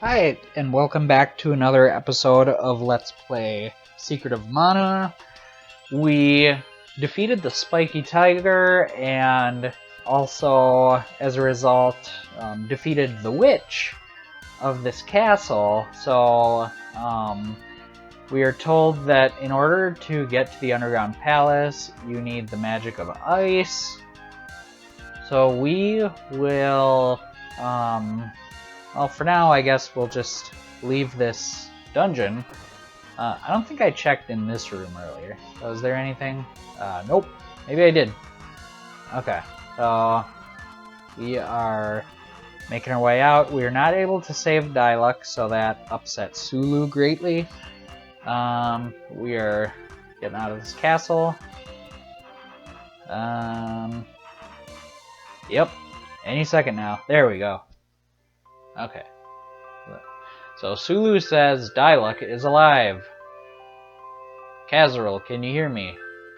Hi, and welcome back to another episode of Let's Play Secret of Mana. We defeated the Spiky Tiger, and also, as a result, defeated the Witch of this castle. So, we are told that in order to get to the Underground Palace, you need the magic of ice. So we will, well, for now, I guess we'll just leave this dungeon. I don't think I checked in this room earlier. Was there anything? Nope. Maybe I did. Okay. So, we are making our way out. We are not able to save Diluc, so that upsets Sulu greatly. We are getting out of this castle. Yep. Any second now. There we go. Okay. So Sulu says Diluc is alive. Kazaril, can you hear me?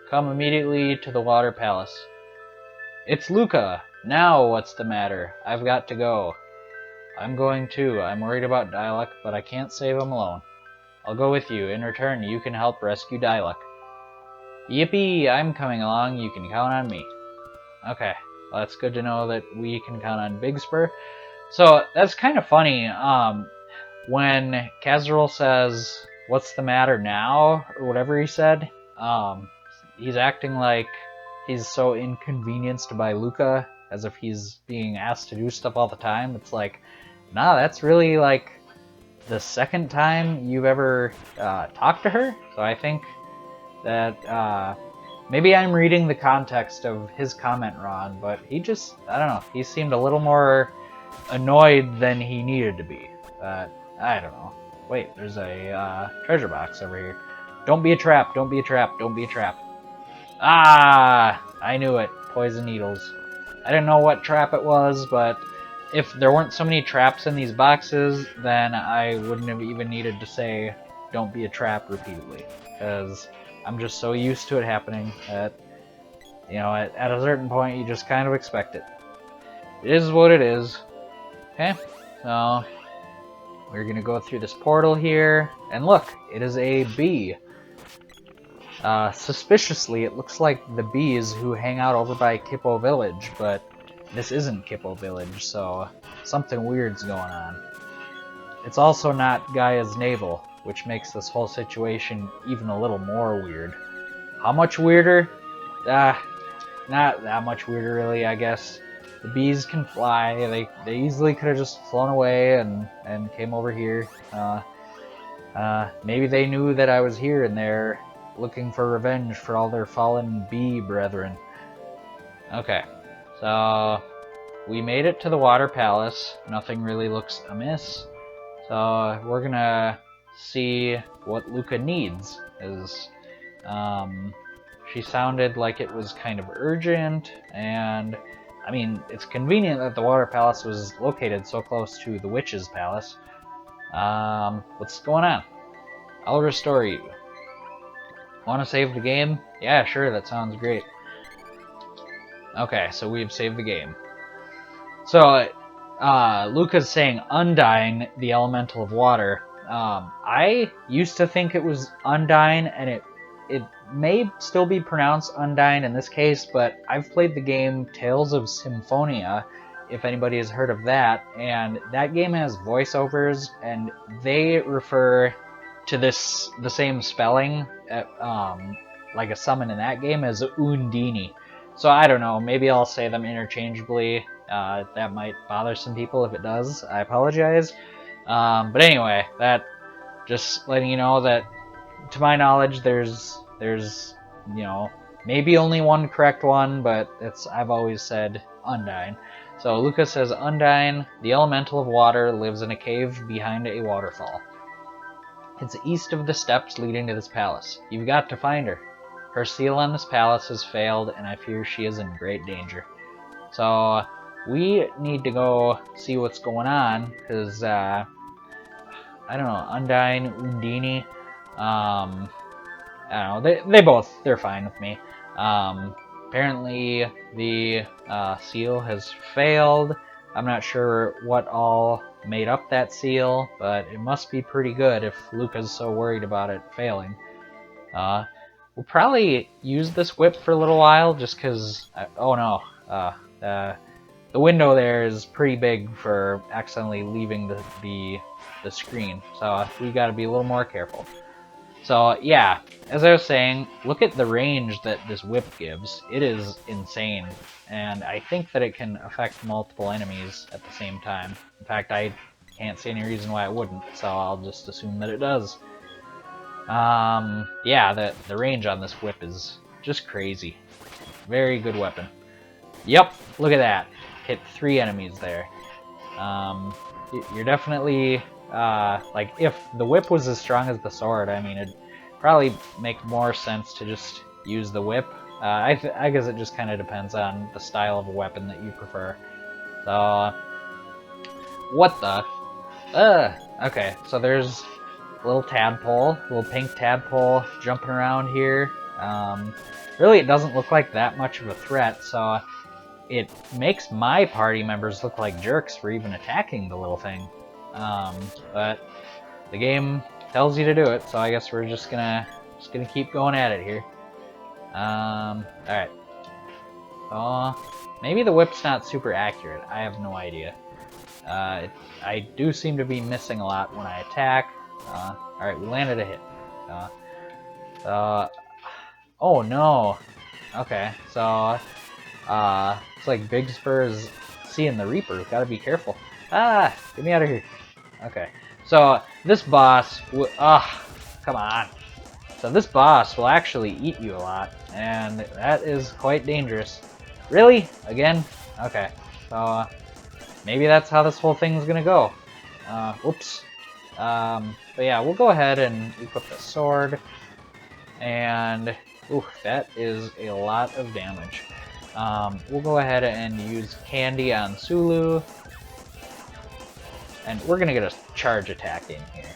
Come immediately to the Water Palace. It's Luca. Now what's the matter? I've got to go. I'm going too. I'm worried about Diluc, but I can't save him alone. I'll go with you. In return, you can help rescue Diluc. Yippee! I'm coming along. You can count on me. Okay. Well, that's good to know that we can count on Big Spur. So that's kind of funny. When Kazaril says, "What's the matter now?" or whatever he said, he's acting like he's so inconvenienced by Luca, as if he's being asked to do stuff all the time. It's like, nah, that's really like the second time you've ever talked to her. So I think that maybe I'm reading the context of his comment wrong, but I don't know, he seemed a little more annoyed than he needed to be. I don't know. Wait, there's a treasure box over here. Don't be a trap, don't be a trap, don't be a trap. Ah, I knew it. Poison needles. I didn't know what trap it was, but if there weren't so many traps in these boxes, then I wouldn't have even needed to say, don't be a trap repeatedly. Because I'm just so used to it happening that, you know, at a certain point, you just kind of expect it. It is what it is. Okay, so we're gonna go through this portal here, and look, it is a bee. Suspiciously, it looks like the bees who hang out over by Kippo Village, but this isn't Kippo Village, so something weird's going on. It's also not Gaia's navel, which makes this whole situation even a little more weird. How much weirder? Not that much weirder, really, I guess. The bees can fly. They easily could have just flown away and came over here. Maybe they knew that I was here and they're looking for revenge for all their fallen bee brethren. Okay, so we made it to the Water Palace. Nothing really looks amiss. So we're gonna see what Luca needs. She sounded like it was kind of urgent, and I mean, it's convenient that the Water Palace was located so close to the Witch's Palace. What's going on? I'll restore you. Want to save the game? Yeah, sure, that sounds great. Okay, so we've saved the game. So, Luca's saying Undyne, the elemental of water. I used to think it was Undyne, and it may still be pronounced Undyne in this case, but I've played the game Tales of Symphonia, if anybody has heard of that, and that game has voiceovers, and they refer to the same spelling, like a summon in that game, as Undini. So I don't know, maybe I'll say them interchangeably. That might bother some people. If it does, I apologize. But anyway, that just letting you know that, to my knowledge, there's you know, maybe only one correct one, but I've always said Undyne. So Lucas says Undyne, the elemental of water, lives in a cave behind a waterfall. It's east of the steps leading to this palace. You've got to find her. Her seal on this palace has failed, and I fear she is in great danger. So we need to go see what's going on, because I don't know, Undyne, Undini, I don't know, they're fine with me. Apparently the seal has failed. I'm not sure what all made up that seal, but it must be pretty good if Luca's so worried about it failing. We'll probably use this whip for a little while, just because... oh no, the window there is pretty big for accidentally leaving the screen, so we gotta be a little more careful. So yeah, as I was saying, look at the range that this whip gives. It is insane, and I think that it can affect multiple enemies at the same time. In fact, I can't see any reason why it wouldn't, so I'll just assume that it does. Yeah, the range on this whip is just crazy. Very good weapon. Yep, look at that. Hit 3 enemies there. You're definitely... like, if the whip was as strong as the sword, I mean, it'd probably make more sense to just use the whip. I guess it just kind of depends on the style of a weapon that you prefer. So, what the? Okay, so there's a little tadpole, little pink tadpole jumping around here. Really, it doesn't look like that much of a threat, so it makes my party members look like jerks for even attacking the little thing. But the game tells you to do it, so I guess we're just gonna keep going at it here. Alright. Maybe the whip's not super accurate. I have no idea. I do seem to be missing a lot when I attack. Alright, we landed a hit. Oh no. Okay, so it's like Big Spur is seeing the Reaper. Gotta be careful. Ah, get me out of here. Okay, so this boss, come on. So this boss will actually eat you a lot, and that is quite dangerous. Really? Again? Okay, so maybe that's how this whole thing's gonna go. Oops. But yeah, we'll go ahead and equip the sword, and ooh, that is a lot of damage. We'll go ahead and use Candy on Sulu. And we're gonna get a charge attack in here.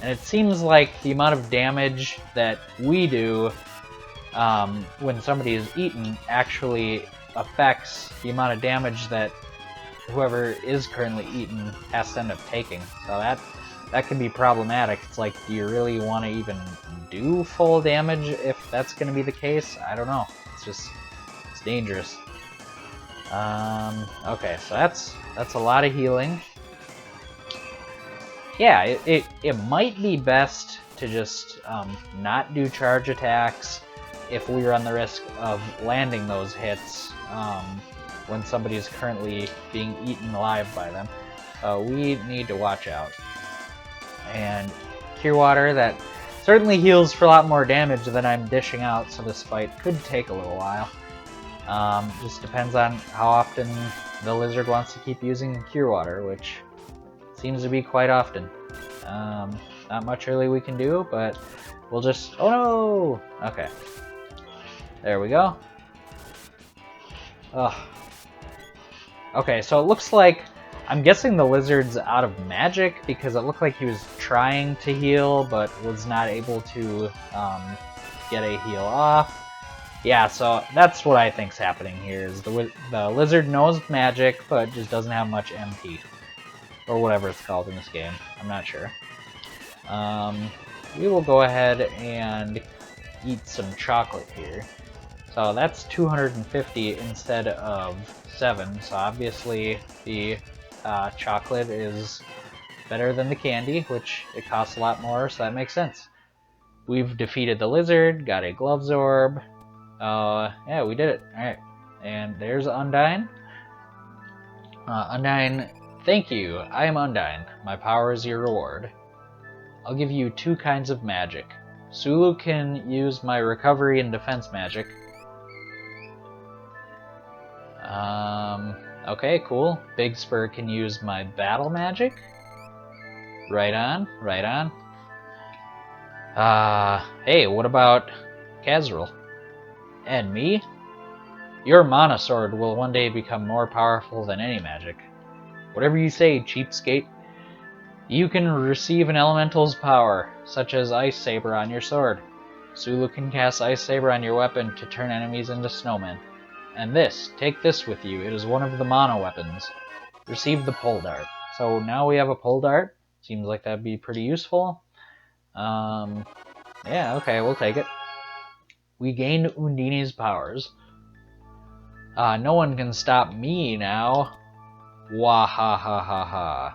And it seems like the amount of damage that we do when somebody is eaten actually affects the amount of damage that whoever is currently eaten has to end up taking. So that can be problematic. It's like, do you really want to even do full damage if that's going to be the case? I don't know. It's dangerous. Okay, so that's a lot of healing. Yeah, it might be best to just not do charge attacks if we run the risk of landing those hits when somebody is currently being eaten alive by them. We need to watch out. And Cure Water, that certainly heals for a lot more damage than I'm dishing out, so this fight could take a little while. Just depends on how often the lizard wants to keep using Cure Water, which seems to be quite often. Not much really we can do, but we'll just... oh no! Okay. There we go. Ugh. Okay, so it looks like... I'm guessing the lizard's out of magic, because it looked like he was trying to heal, but was not able to get a heal off. Yeah, so that's what I think's happening here, is the lizard knows magic, but just doesn't have much MP. Or whatever it's called in this game. I'm not sure. We will go ahead and eat some chocolate here. So that's 250 instead of 7. So obviously the chocolate is better than the candy, which it costs a lot more, so that makes sense. We've defeated the lizard, got a Gloves Orb. Yeah, we did it. Alright. And there's Undyne. Undyne, thank you. I am Undyne. My power is your reward. I'll give you 2 kinds of magic. Sulu can use my recovery and defense magic. Okay, cool. Big Spur can use my battle magic. Right on, right on. Hey, what about Kazril? And me? Your Mana Sword will one day become more powerful than any magic. Whatever you say, cheapskate. You can receive an elemental's power, such as Ice Saber on your sword. Sulu can cast Ice Saber on your weapon to turn enemies into snowmen. And this, take this with you, it is one of the Mana weapons. Receive the Pole Dart. so now we have a pole dart. Seems like that'd be pretty useful. Yeah, okay, we'll take it. We gained Undini's powers. No one can stop me now. Wahahaha.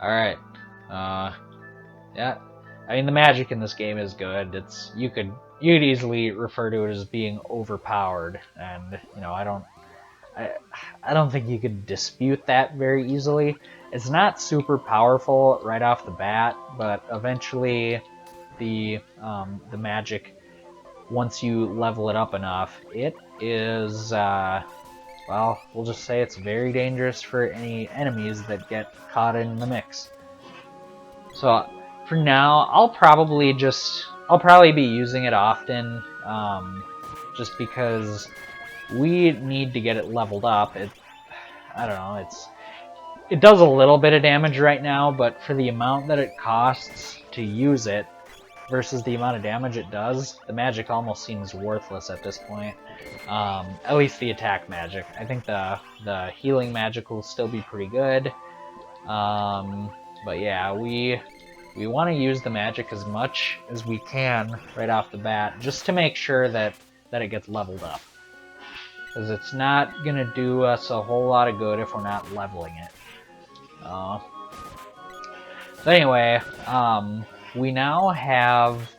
Alright. Yeah. I mean, the magic in this game is good. You could easily refer to it as being overpowered, and you know, I don't think you could dispute that very easily. It's not super powerful right off the bat, but eventually the magic, once you level it up enough, it is well, we'll just say it's very dangerous for any enemies that get caught in the mix. So for now, I'll probably be using it often, just because we need to get it leveled up. I don't know, it does a little bit of damage right now, but for the amount that it costs to use it versus the amount of damage it does, the magic almost seems worthless at this point. At least the attack magic. I think the healing magic will still be pretty good. But yeah, we want to use the magic as much as we can right off the bat, just to make sure that it gets leveled up. Because it's not going to do us a whole lot of good if we're not leveling it. So anyway, we now have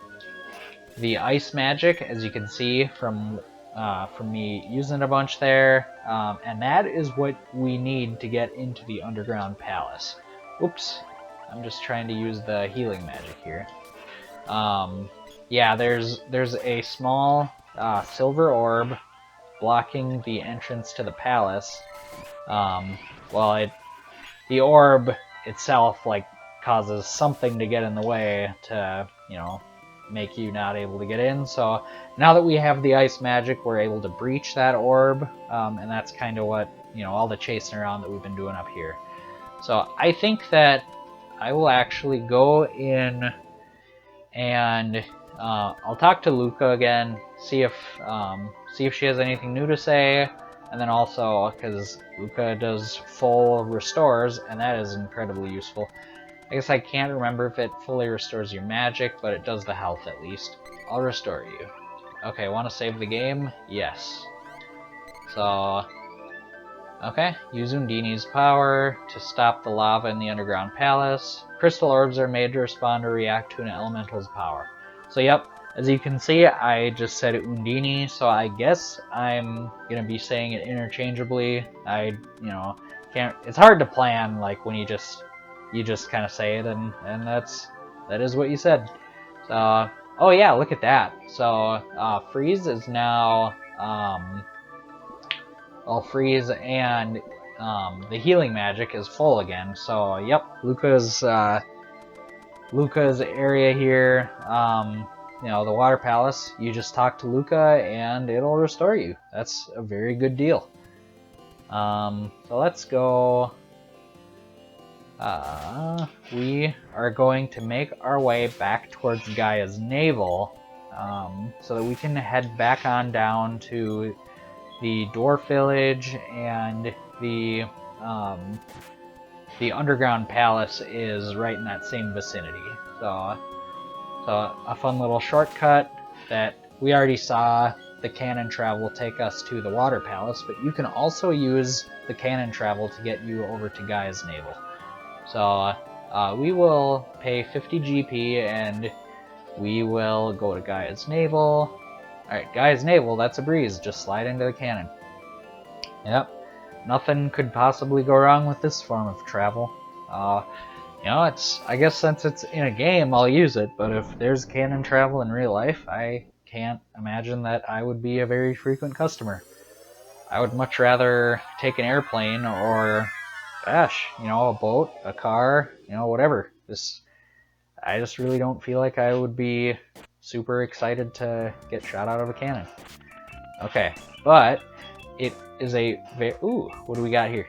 the ice magic, as you can see from me using a bunch there, and that is what we need to get into the underground palace. Oops, I'm just trying to use the healing magic here. Yeah, there's a small silver orb blocking the entrance to the palace. Well, the orb itself like causes something to get in the way to, you know, make you not able to get in. So now that we have the ice magic, we're able to breach that orb, and that's kind of what, you know, all the chasing around that we've been doing up here. So I think that I will actually go in and I'll talk to Luca again, see if she has anything new to say, and then also because Luca does full restores, and that is incredibly useful. I guess I can't remember if it fully restores your magic, but it does the health at least. I'll restore you. Okay, want to save the game? Yes. So, okay, use Undini's power to stop the lava in the underground palace. Crystal orbs are made to respond or react to an elemental's power. So yep, as you can see, I just said Undini, so I guess I'm gonna be saying it interchangeably. You know, can't. It's hard to plan like when you just kind of say it, and that is what you said. So, oh yeah, look at that. So freeze is now well, freeze and the healing magic is full again. So yep, Luca's area here. You know, the water palace. You just talk to Luca and it'll restore you. That's a very good deal. So let's go. We are going to make our way back towards Gaia's navel, so that we can head back on down to the Dwarf Village, and the underground palace is right in that same vicinity. So a fun little shortcut that we already saw. The cannon travel take us to the water palace, but you can also use the cannon travel to get you over to Gaia's navel. So we will pay 50 GP and we will go to Gaia's navel. Alright, Gaia's navel, that's a breeze. Just slide into the cannon. Yep, nothing could possibly go wrong with this form of travel. You know, I guess since it's in a game, I'll use it, but if there's cannon travel in real life, I can't imagine that I would be a very frequent customer. I would much rather take an airplane or, gosh, you know, a boat, a car, you know, whatever. I just really don't feel like I would be super excited to get shot out of a cannon. Okay, but it is a very... Ooh, what do we got here?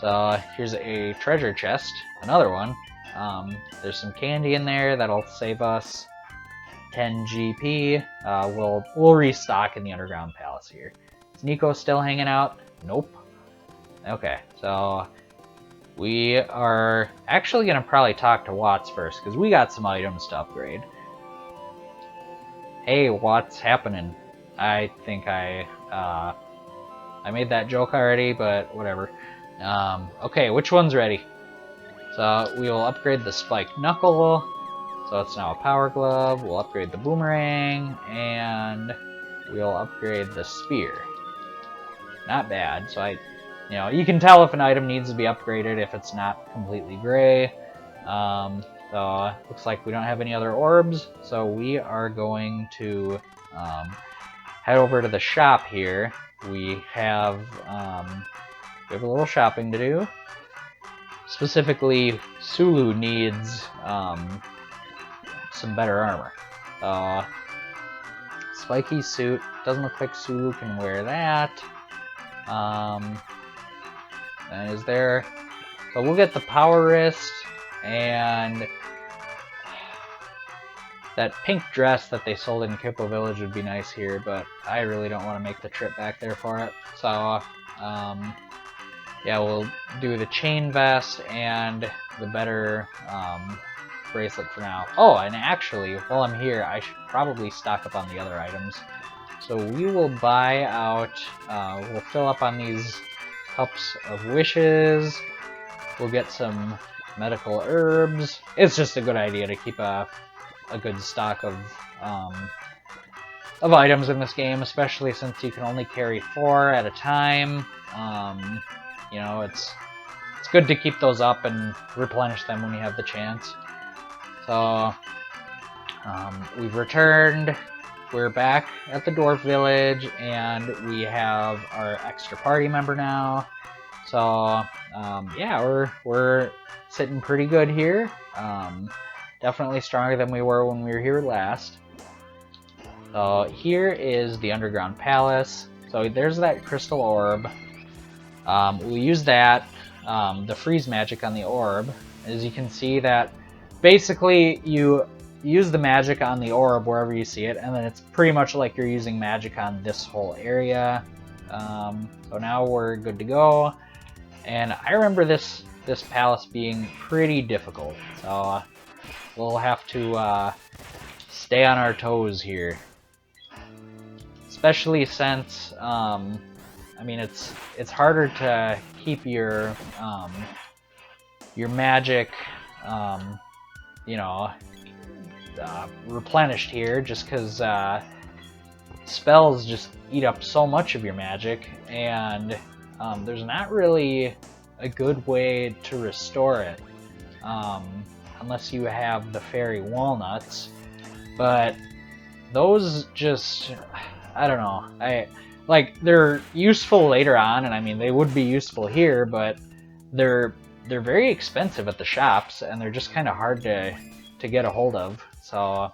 So here's a treasure chest, another one. There's some candy in there that'll save us 10 GP. We'll restock in the underground palace here. Is Nico still hanging out? Nope. Okay, so we are actually going to probably talk to Watts first, because we got some items to upgrade. Hey, what's happening? I think I made that joke already, but whatever. Okay, which one's ready? So we will upgrade the spiked knuckle, so it's now a power glove. We'll upgrade the boomerang, and we'll upgrade the spear. Not bad. So you can tell if an item needs to be upgraded if it's not completely gray. So looks like we don't have any other orbs, so we are going to head over to the shop here. We have a little shopping to do. Specifically, Sulu needs some better armor. Spiky suit. Doesn't look like Sulu can wear that. And is there... So we'll get the power wrist and that pink dress that they sold in Kippo Village would be nice here, but I really don't want to make the trip back there for it. So, yeah, we'll do the chain vest and the better bracelet for now. Oh, and actually, while I'm here, I should probably stock up on the other items. So we will buy out, we'll fill up on these cups of wishes. We'll get some medical herbs. It's just a good idea to keep a good stock of items in this game, especially since you can only carry 4 at a time. You know, it's good to keep those up and replenish them when you have the chance. So we've returned. We're back at the Dwarf Village, and we have our extra party member now. So yeah, we're sitting pretty good here. Definitely stronger than we were when we were here last. So here is the Underground Palace. So there's that crystal orb. We'll use that, the freeze magic on the orb. As you can see, that basically you use the magic on the orb wherever you see it, and then it's pretty much like you're using magic on this whole area. So now we're good to go. And I remember this palace being pretty difficult, so we'll have to stay on our toes here. Especially since, I mean, it's harder to keep your magic, you know, replenished here, just because spells just eat up so much of your magic, and there's not really a good way to restore it, unless you have the fairy walnuts. But those just, I don't know, they're useful later on, and I mean they would be useful here, but they're very expensive at the shops, and they're just kind of hard to get a hold of. So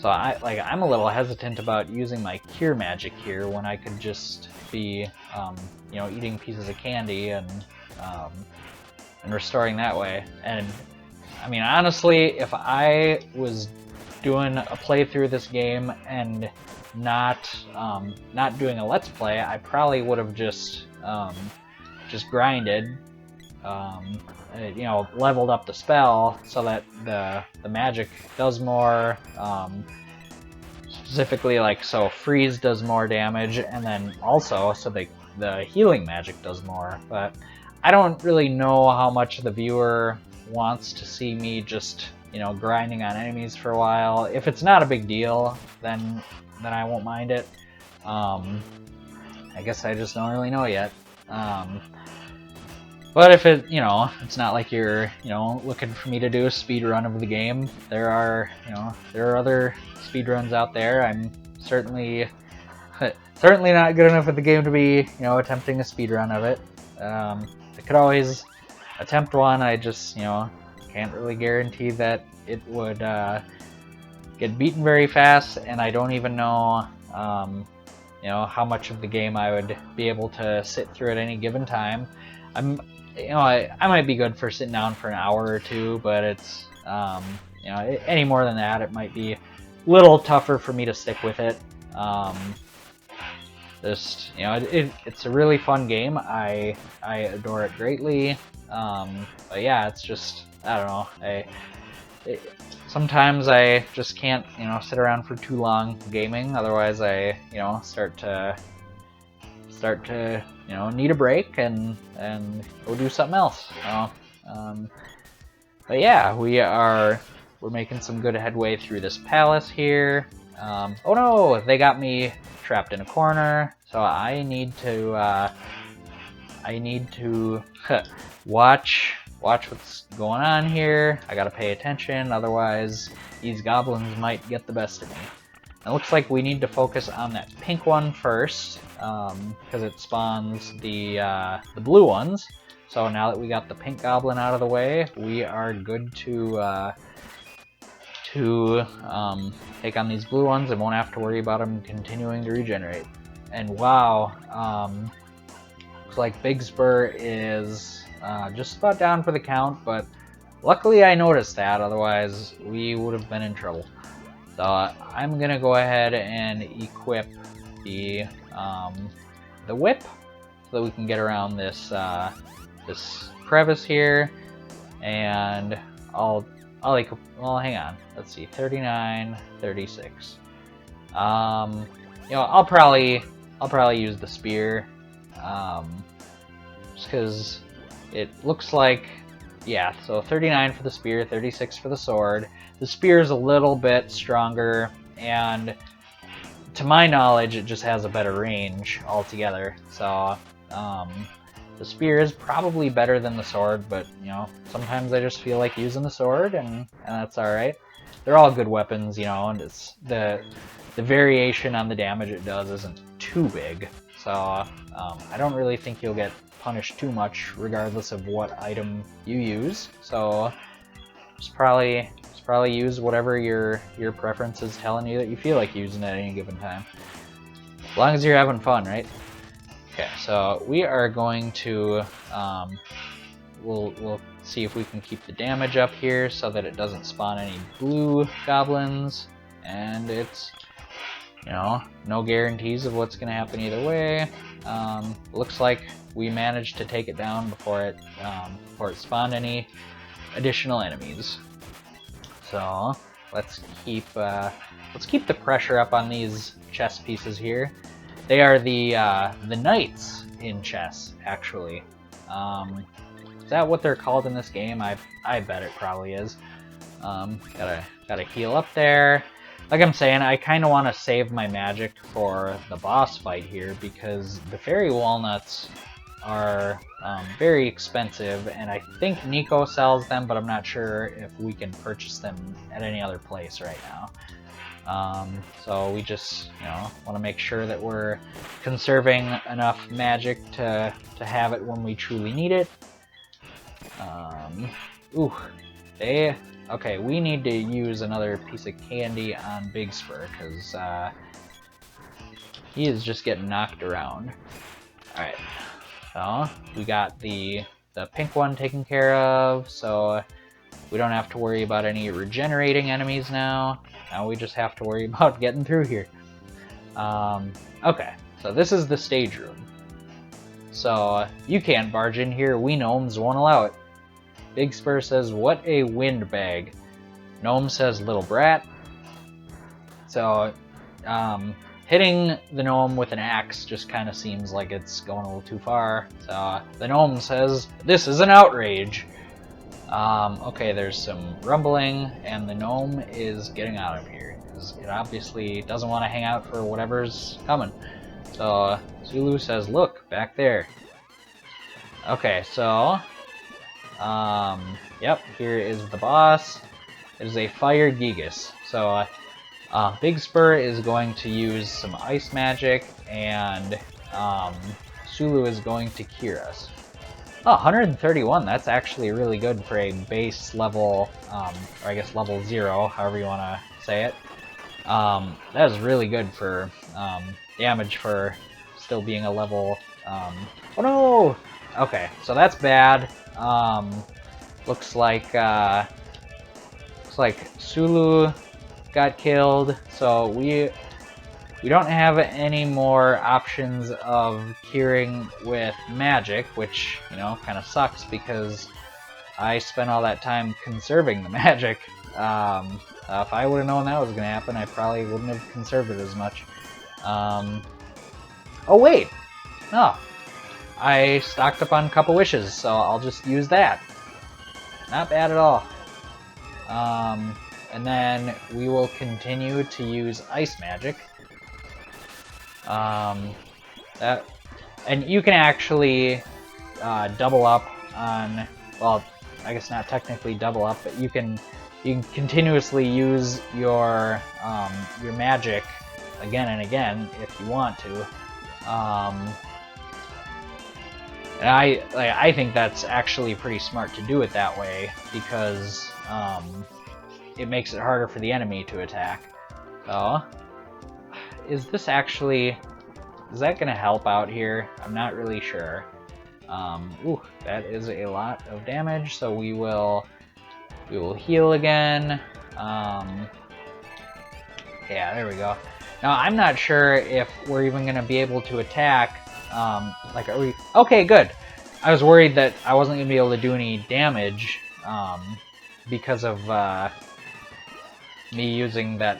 so I'm a little hesitant about using my cure magic here when I could just be you know, eating pieces of candy and restoring that way. And I mean, honestly, if I was doing a playthrough of this game and not doing a let's play, I probably would have just grinded, you know, leveled up the spell so that the magic does more. Specifically, like, so freeze does more damage, and then also so the healing magic does more. But I don't really know how much the viewer wants to see me just, you know, grinding on enemies for a while. If it's not a big deal, then I won't mind it. I guess I just don't really know yet. But if it, you know, it's not like you're, you know, looking for me to do a speed run of the game. There are other speed runs out there. I'm certainly not good enough at the game to be, you know, attempting a speed run of it. I could always attempt one. I just, you know, can't really guarantee that it would get beaten very fast, and I don't even know, you know, how much of the game I would be able to sit through at any given time. You know, I might be good for sitting down for an hour or two, but it's, you know, any more than that, it might be a little tougher for me to stick with it. Just, you know, it's a really fun game. I adore it greatly. But yeah, it's just, I don't know. Sometimes I just can't, you know, sit around for too long gaming. Otherwise, I, you know, start to, you know, need a break and go do something else. You know? But yeah, we're making some good headway through this palace here. Oh no, they got me trapped in a corner, so I need to watch what's going on here. I gotta pay attention, otherwise these goblins might get the best of me. It looks like we need to focus on that pink one first, because it spawns the blue ones. So now that we got the pink goblin out of the way, we are good to take on these blue ones and won't have to worry about them continuing to regenerate. And wow, looks like Big Spur is just about down for the count, but luckily I noticed that, otherwise we would have been in trouble. So I'm gonna go ahead and equip the whip so that we can get around this this crevice here, and well, hang on. Let's see, 39, 36. You know, I'll probably use the spear, just because it looks like, yeah. So 39 for the spear, 36 for the sword. The spear is a little bit stronger, and to my knowledge, it just has a better range altogether. So the spear is probably better than the sword, but you know, sometimes I just feel like using the sword, and that's all right. They're all good weapons, you know, and it's the variation on the damage it does isn't too big. So I don't really think you'll get punished too much, regardless of what item you use. So just probably use whatever your preference is telling you that you feel like using at any given time, as long as you're having fun, right? Okay, so we are going to we'll see if we can keep the damage up here so that it doesn't spawn any blue goblins, and it's, you know, no guarantees of what's going to happen either way. Looks like we managed to take it down before it spawned any additional enemies. So let's keep the pressure up on these chess pieces here. They are the knights in chess, actually. Is that what they're called in this game? I bet it probably is. Gotta heal up there. Like I'm saying, I kind of want to save my magic for the boss fight here, because the fairy walnuts are very expensive, and I think Nico sells them, but I'm not sure if we can purchase them at any other place right now. So we just, you know, want to make sure that we're conserving enough magic to have it when we truly need it. Okay, we need to use another piece of candy on Big Spur, because he is just getting knocked around. Alright, so we got the pink one taken care of, so we don't have to worry about any regenerating enemies now. Now we just have to worry about getting through here. Okay, so this is the stage room. So you can't barge in here, we gnomes won't allow it. Big Spur says, what a windbag. Gnome says, little brat. So hitting the gnome with an axe just kind of seems like it's going a little too far. So the gnome says, this is an outrage. Okay, there's some rumbling, and the gnome is getting out of here, because it obviously doesn't want to hang out for whatever's coming. So Zulu says, look, back there. Okay, so yep, here is the boss. It is a fire Gigas. So Big Spur is going to use some ice magic, and Sulu is going to cure us. Oh, 131, that's actually really good for a base level, or I guess level 0, however you want to say it. That is really good for damage for still being a level... oh no! Okay, so that's bad. Looks like Sulu got killed, so we don't have any more options of curing with magic, which, you know, kind of sucks because I spent all that time conserving the magic. If I would have known that was going to happen, I probably wouldn't have conserved it as much. Oh wait! Oh, I stocked up on a couple wishes, so I'll just use that. Not bad at all. And then we will continue to use ice magic. And you can actually double up on, well, I guess not technically double up, but you can continuously use your magic again and again if you want to. And I think that's actually pretty smart to do it that way because it makes it harder for the enemy to attack. So, is this actually, is that going to help out here? I'm not really sure. Ooh, that is a lot of damage, so we will heal again. Yeah, there we go. Now, I'm not sure if we're even going to be able to attack. Like, are we? Okay, good. I was worried that I wasn't going to be able to do any damage because of me using the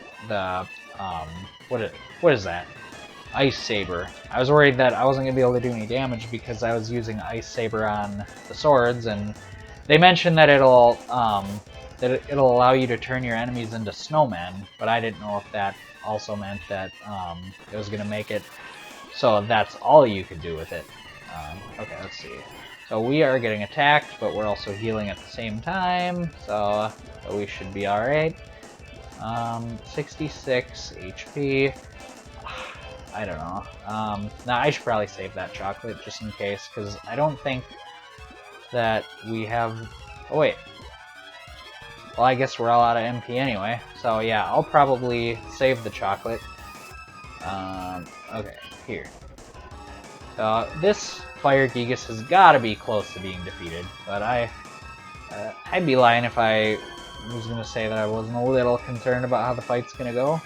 what is that? Ice Saber. I was worried that I wasn't going to be able to do any damage because I was using Ice Saber on the swords, and they mentioned that it'll allow you to turn your enemies into snowmen, but I didn't know if that also meant that it was going to make it so that's all you could do with it. Okay, let's see. So we are getting attacked, but we're also healing at the same time, so we should be alright. 66 HP. I don't know. Now I should probably save that chocolate just in case, because I don't think that we have... Oh wait. Well, I guess we're all out of MP anyway. So yeah, I'll probably save the chocolate. Okay, here. So this Fire Gigas has got to be close to being defeated, but I'd be lying if I was going to say that I wasn't a little concerned about how the fight's going to go.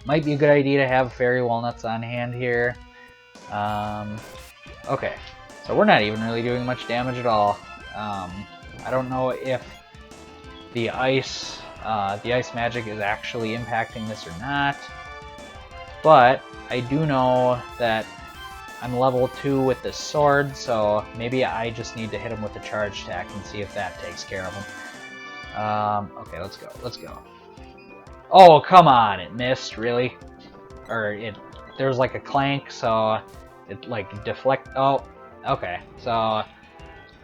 Might be a good idea to have Fairy Walnuts on hand here. Okay, so we're not even really doing much damage at all. I don't know if the ice magic is actually impacting this or not, but I do know that I'm level 2 with this sword, so maybe I just need to hit him with a charge attack and see if that takes care of him. Okay, let's go. Oh, come on, it missed, really? Or there was like a clank, so it like deflect, oh, okay, so,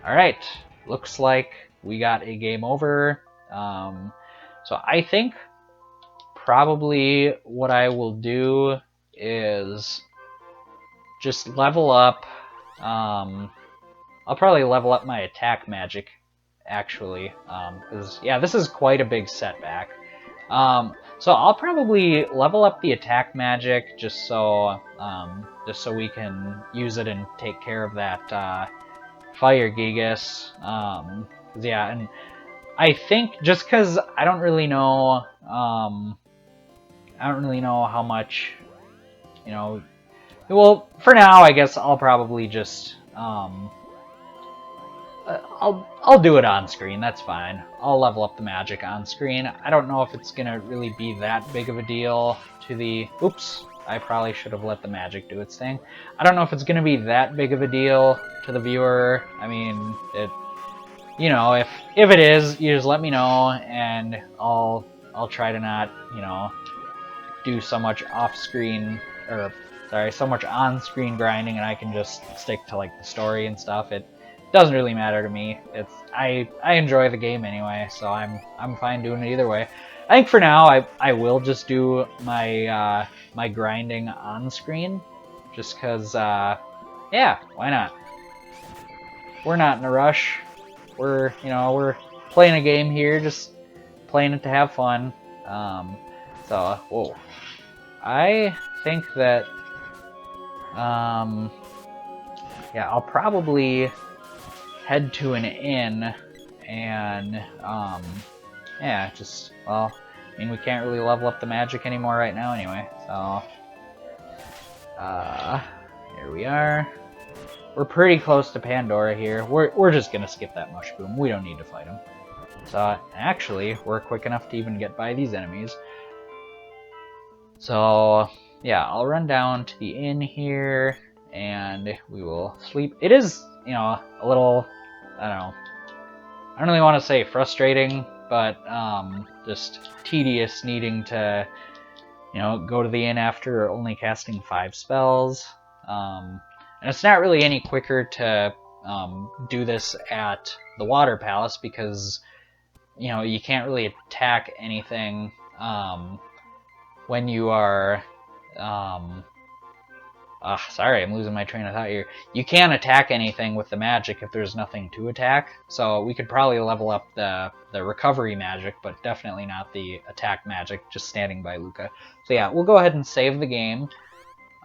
alright, looks like we got a game over. So I think probably what I will do is just level up, I'll probably level up my attack magic, actually, because, yeah, this is quite a big setback. So I'll probably level up the attack magic just so we can use it and take care of that Fire Gigas. Yeah, and I think just because I don't really know how much, you know. Well, for now, I guess I'll probably just I'll do it on screen, that's fine. I'll level up the magic on screen. I don't know if it's gonna really be that big of a deal to the... Oops, I probably should have let the magic do its thing. I don't know if it's gonna be that big of a deal to the viewer. I mean, you know, if it is, you just let me know, and I'll try to not, you know, do so much off-screen, or, sorry, so much on-screen grinding, and I can just stick to, like, the story and stuff. It doesn't really matter to me. I enjoy the game anyway, so I'm fine doing it either way. I think for now I will just do my my grinding on screen, just because yeah, why not? We're not in a rush. We're playing a game here, just playing it to have fun. So whoa, I think that yeah, I'll probably head to an inn and yeah, just, well, I mean, we can't really level up the magic anymore right now anyway, so... here we are. We're pretty close to Pandora here. We're just gonna skip that Mushboom. We don't need to fight him. So, actually, we're quick enough to even get by these enemies. So, yeah, I'll run down to the inn here, and we will sleep. It is, you know, a little, I don't know, I don't really want to say frustrating, but just tedious needing to, you know, go to the inn after only casting 5 spells. And it's not really any quicker to do this at the Water Palace because, you know, you can't really attack anything when you are... sorry, I'm losing my train of thought here. You can't attack anything with the magic if there's nothing to attack. So we could probably level up the recovery magic, but definitely not the attack magic, just standing by Lucca. So yeah, we'll go ahead and save the game.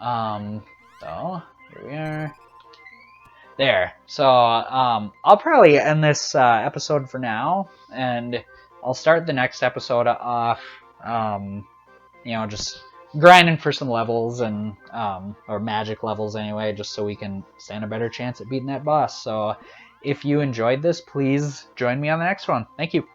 So, here we are. There. So, I'll probably end this episode for now, and I'll start the next episode off, you know, just grinding for some levels and or magic levels anyway, just so we can stand a better chance at beating that boss. So if you enjoyed this, please join me on the next one. Thank you.